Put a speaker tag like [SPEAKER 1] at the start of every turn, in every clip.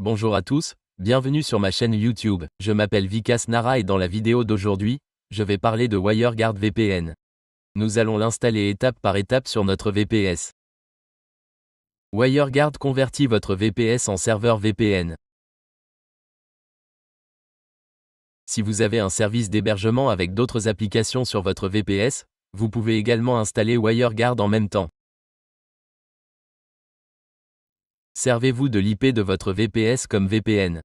[SPEAKER 1] Bonjour à tous, bienvenue sur ma chaîne YouTube. Je m'appelle Vikas Nara et dans la vidéo d'aujourd'hui, je vais parler de WireGuard VPN. Nous allons l'installer étape par étape sur notre VPS. WireGuard convertit votre VPS en serveur VPN. Si vous avez un service d'hébergement avec d'autres applications sur votre VPS, vous pouvez également installer WireGuard en même temps. Servez-vous de l'IP de votre VPS comme VPN.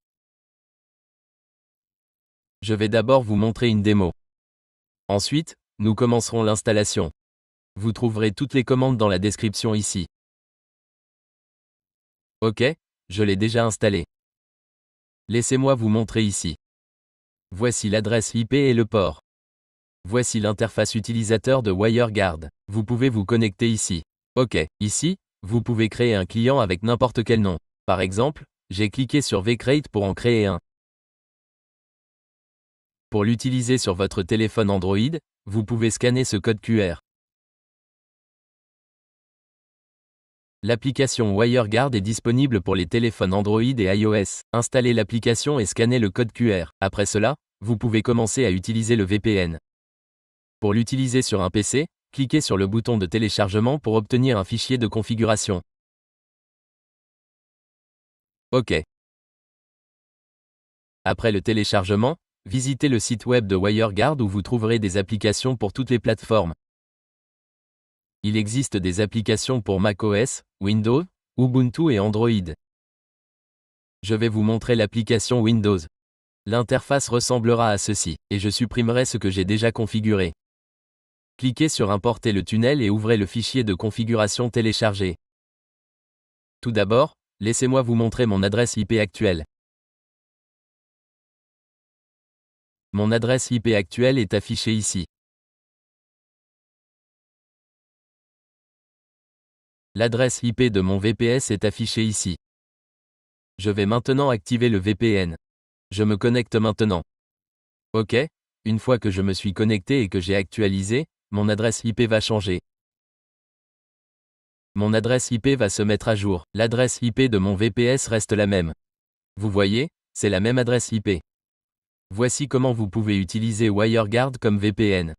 [SPEAKER 1] Je vais d'abord vous montrer une démo. Ensuite, nous commencerons l'installation. Vous trouverez toutes les commandes dans la description ici. Ok, je l'ai déjà installé. Laissez-moi vous montrer ici. Voici l'adresse IP et le port. Voici l'interface utilisateur de WireGuard. Vous pouvez vous connecter ici. Ok, ici, vous pouvez créer un client avec n'importe quel nom. Par exemple, j'ai cliqué sur vCreate pour en créer un. Pour l'utiliser sur votre téléphone Android, vous pouvez scanner ce code QR. L'application WireGuard est disponible pour les téléphones Android et iOS. Installez l'application et scannez le code QR. Après cela, vous pouvez commencer à utiliser le VPN. Pour l'utiliser sur un PC, cliquez sur le bouton de téléchargement pour obtenir un fichier de configuration. OK. Après le téléchargement, visitez le site web de WireGuard où vous trouverez des applications pour toutes les plateformes. Il existe des applications pour macOS, Windows, Ubuntu et Android. Je vais vous montrer l'application Windows. L'interface ressemblera à ceci, et je supprimerai ce que j'ai déjà configuré. Cliquez sur Importer le tunnel et ouvrez le fichier de configuration téléchargé. Tout d'abord, laissez-moi vous montrer mon adresse IP actuelle. Mon adresse IP actuelle est affichée ici. L'adresse IP de mon VPS est affichée ici. Je vais maintenant activer le VPN. Je me connecte maintenant. OK, une fois que je me suis connecté et que j'ai actualisé, mon adresse IP va changer. Mon adresse IP va se mettre à jour. L'adresse IP de mon VPS reste la même. Vous voyez, c'est la même adresse IP. Voici comment vous pouvez utiliser WireGuard comme VPN.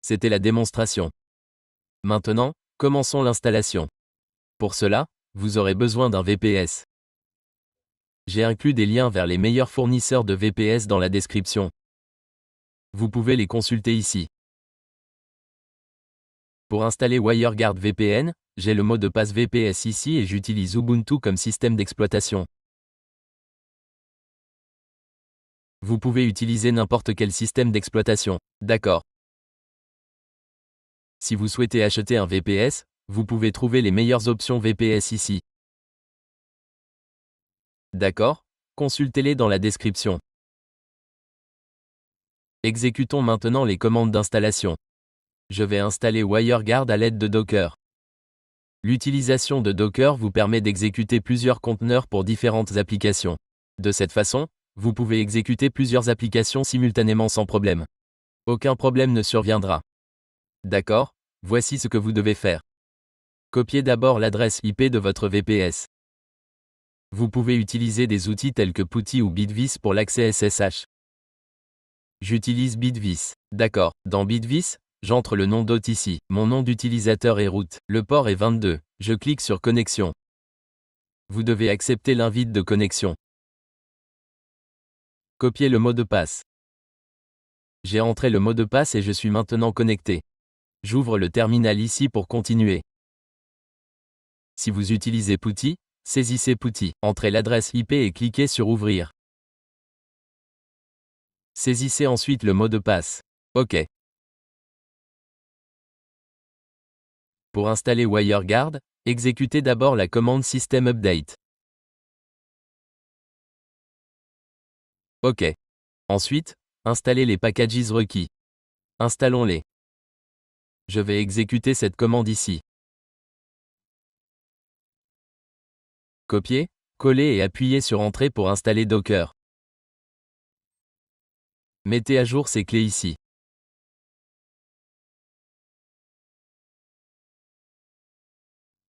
[SPEAKER 1] C'était la démonstration. Maintenant, commençons l'installation. Pour cela, vous aurez besoin d'un VPS. J'ai inclus des liens vers les meilleurs fournisseurs de VPS dans la description. Vous pouvez les consulter ici. Pour installer WireGuard VPN, j'ai le mot de passe VPS ici et j'utilise Ubuntu comme système d'exploitation. Vous pouvez utiliser n'importe quel système d'exploitation. D'accord. Si vous souhaitez acheter un VPS, vous pouvez trouver les meilleures options VPS ici. D'accord, consultez-les dans la description. Exécutons maintenant les commandes d'installation. Je vais installer WireGuard à l'aide de Docker. L'utilisation de Docker vous permet d'exécuter plusieurs conteneurs pour différentes applications. De cette façon, vous pouvez exécuter plusieurs applications simultanément sans problème. Aucun problème ne surviendra. D'accord, voici ce que vous devez faire. Copiez d'abord l'adresse IP de votre VPS. Vous pouvez utiliser des outils tels que PuTTY ou Bitvis pour l'accès SSH. J'utilise Bitvis. D'accord, dans Bitvis, j'entre le nom d'hôte ici. Mon nom d'utilisateur est root. Le port est 22. Je clique sur Connexion. Vous devez accepter l'invite de connexion. Copiez le mot de passe. J'ai entré le mot de passe et je suis maintenant connecté. J'ouvre le terminal ici pour continuer. Si vous utilisez PuTTY, saisissez PuTTY. Entrez l'adresse IP et cliquez sur Ouvrir. Saisissez ensuite le mot de passe. OK. Pour installer WireGuard, exécutez d'abord la commande System Update. OK. Ensuite, installez les packages requis. Installons-les. Je vais exécuter cette commande ici. Copier, coller et appuyer sur Entrée pour installer Docker. Mettez à jour ces clés ici.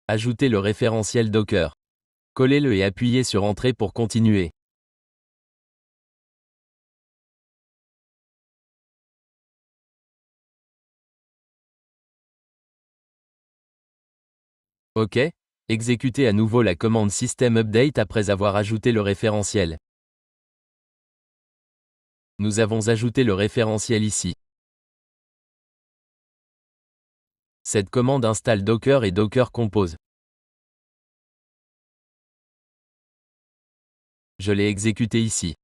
[SPEAKER 1] Ajoutez le référentiel Docker. Collez-le et appuyez sur Entrée pour continuer. OK. Exécutez à nouveau la commande System Update après avoir ajouté le référentiel. Nous avons ajouté le référentiel ici. Cette commande installe Docker et Docker Compose. Je l'ai exécuté ici.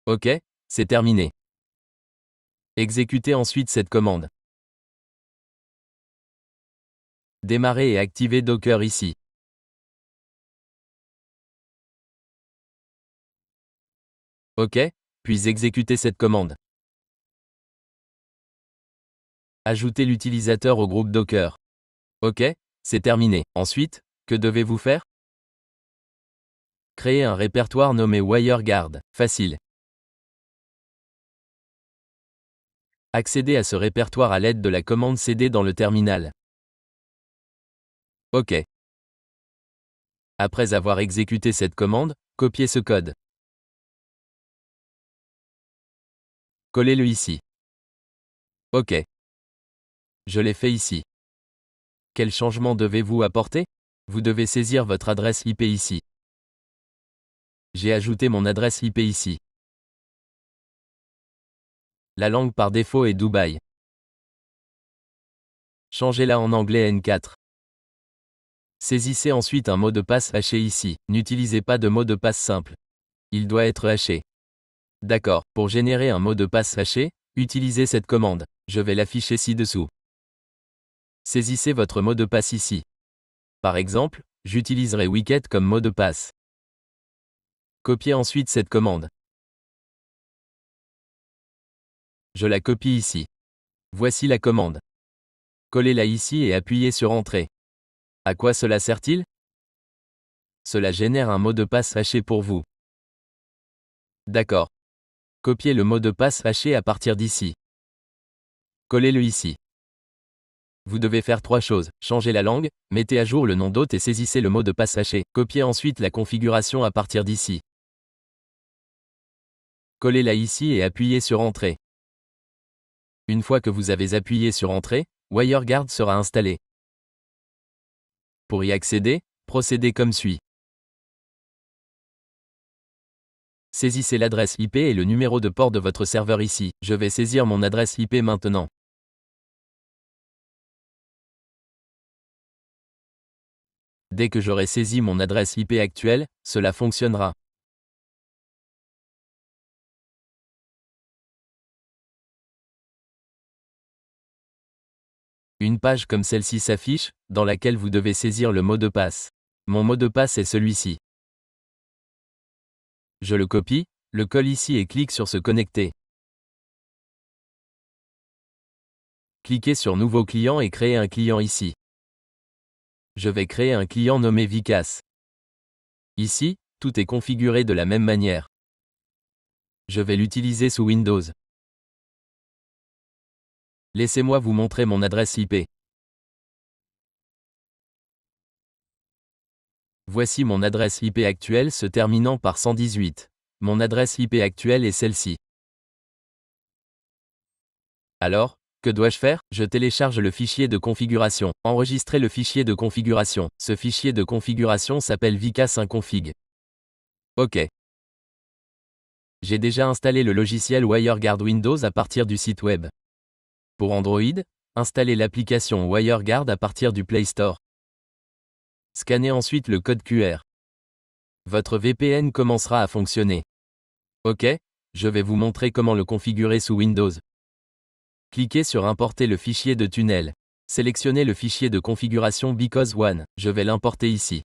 [SPEAKER 1] OK, c'est terminé. Exécutez ensuite cette commande. Démarrer et activer Docker ici. OK, puis exécutez cette commande. Ajoutez l'utilisateur au groupe Docker. OK, c'est terminé. Ensuite, que devez-vous faire? Créer un répertoire nommé WireGuard. Facile. Accédez à ce répertoire à l'aide de la commande cd dans le terminal. OK. Après avoir exécuté cette commande, copiez ce code. Collez-le ici. OK. Je l'ai fait ici. Quel changement devez-vous apporter? Vous devez saisir votre adresse IP ici. J'ai ajouté mon adresse IP ici. La langue par défaut est Dubaï. Changez-la en anglais N4. Saisissez ensuite un mot de passe haché ici. N'utilisez pas de mot de passe simple. Il doit être haché. D'accord, pour générer un mot de passe haché, utilisez cette commande. Je vais l'afficher ci-dessous. Saisissez votre mot de passe ici. Par exemple, j'utiliserai Wicket comme mot de passe. Copiez ensuite cette commande. Je la copie ici. Voici la commande. Collez-la ici et appuyez sur Entrée. À quoi cela sert-il? Cela génère un mot de passe haché pour vous. D'accord. Copiez le mot de passe haché à partir d'ici. Collez-le ici. Vous devez faire 3 choses. Changez la langue, mettez à jour le nom d'hôte et saisissez le mot de passe haché. Copiez ensuite la configuration à partir d'ici. Collez-la ici et appuyez sur Entrée. Une fois que vous avez appuyé sur Entrée, WireGuard sera installé. Pour y accéder, procédez comme suit. Saisissez l'adresse IP et le numéro de port de votre serveur ici. Je vais saisir mon adresse IP maintenant. Dès que j'aurai saisi mon adresse IP actuelle, cela fonctionnera. Une page comme celle-ci s'affiche, dans laquelle vous devez saisir le mot de passe. Mon mot de passe est celui-ci. Je le copie, le colle ici et clique sur se connecter. Cliquez sur Nouveau client et créez un client ici. Je vais créer un client nommé Vicas. Ici, tout est configuré de la même manière. Je vais l'utiliser sous Windows. Laissez-moi vous montrer mon adresse IP. Voici mon adresse IP actuelle se terminant par 118. Mon adresse IP actuelle est celle-ci. Alors, que dois-je faire? Je télécharge le fichier de configuration. Enregistrez le fichier de configuration. Ce fichier de configuration s'appelle vicas1config. OK. J'ai déjà installé le logiciel WireGuard Windows à partir du site web. Pour Android, installez l'application WireGuard à partir du Play Store. Scannez ensuite le code QR. Votre VPN commencera à fonctionner. OK, je vais vous montrer comment le configurer sous Windows. Cliquez sur Importer le fichier de tunnel. Sélectionnez le fichier de configuration Because One. Je vais l'importer ici.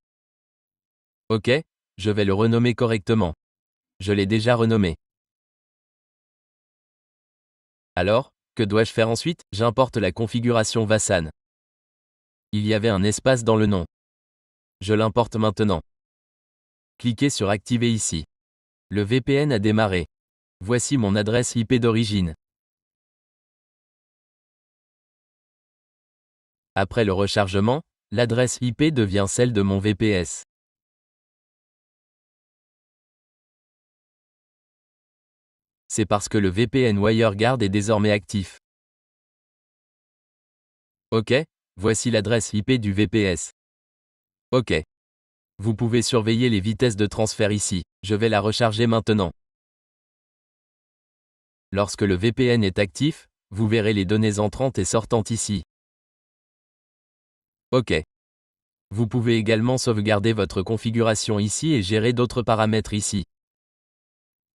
[SPEAKER 1] OK, je vais le renommer correctement. Je l'ai déjà renommé. Alors, que dois-je faire ensuite? J'importe la configuration Vasan. Il y avait un espace dans le nom. Je l'importe maintenant. Cliquez sur Activer ici. Le VPN a démarré. Voici mon adresse IP d'origine. Après le rechargement, l'adresse IP devient celle de mon VPS. C'est parce que le VPN WireGuard est désormais actif. OK, voici l'adresse IP du VPS. OK. Vous pouvez surveiller les vitesses de transfert ici. Je vais la recharger maintenant. Lorsque le VPN est actif, vous verrez les données entrantes et sortantes ici. OK. Vous pouvez également sauvegarder votre configuration ici et gérer d'autres paramètres ici.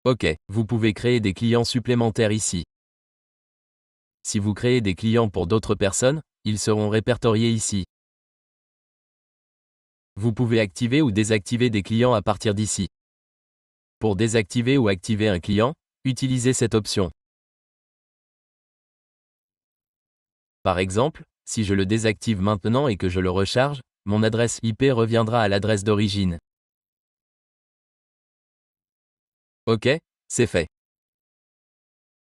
[SPEAKER 1] OK. Vous pouvez créer des clients supplémentaires ici. Si vous créez des clients pour d'autres personnes, ils seront répertoriés ici. Vous pouvez activer ou désactiver des clients à partir d'ici. Pour désactiver ou activer un client, utilisez cette option. Par exemple, si je le désactive maintenant et que je le recharge, mon adresse IP reviendra à l'adresse d'origine. OK, c'est fait.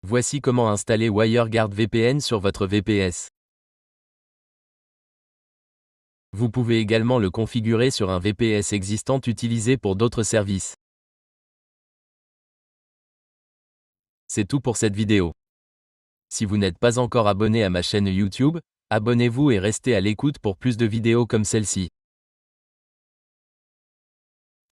[SPEAKER 1] Voici comment installer WireGuard VPN sur votre VPS. Vous pouvez également le configurer sur un VPS existant utilisé pour d'autres services. C'est tout pour cette vidéo. Si vous n'êtes pas encore abonné à ma chaîne YouTube, abonnez-vous et restez à l'écoute pour plus de vidéos comme celle-ci.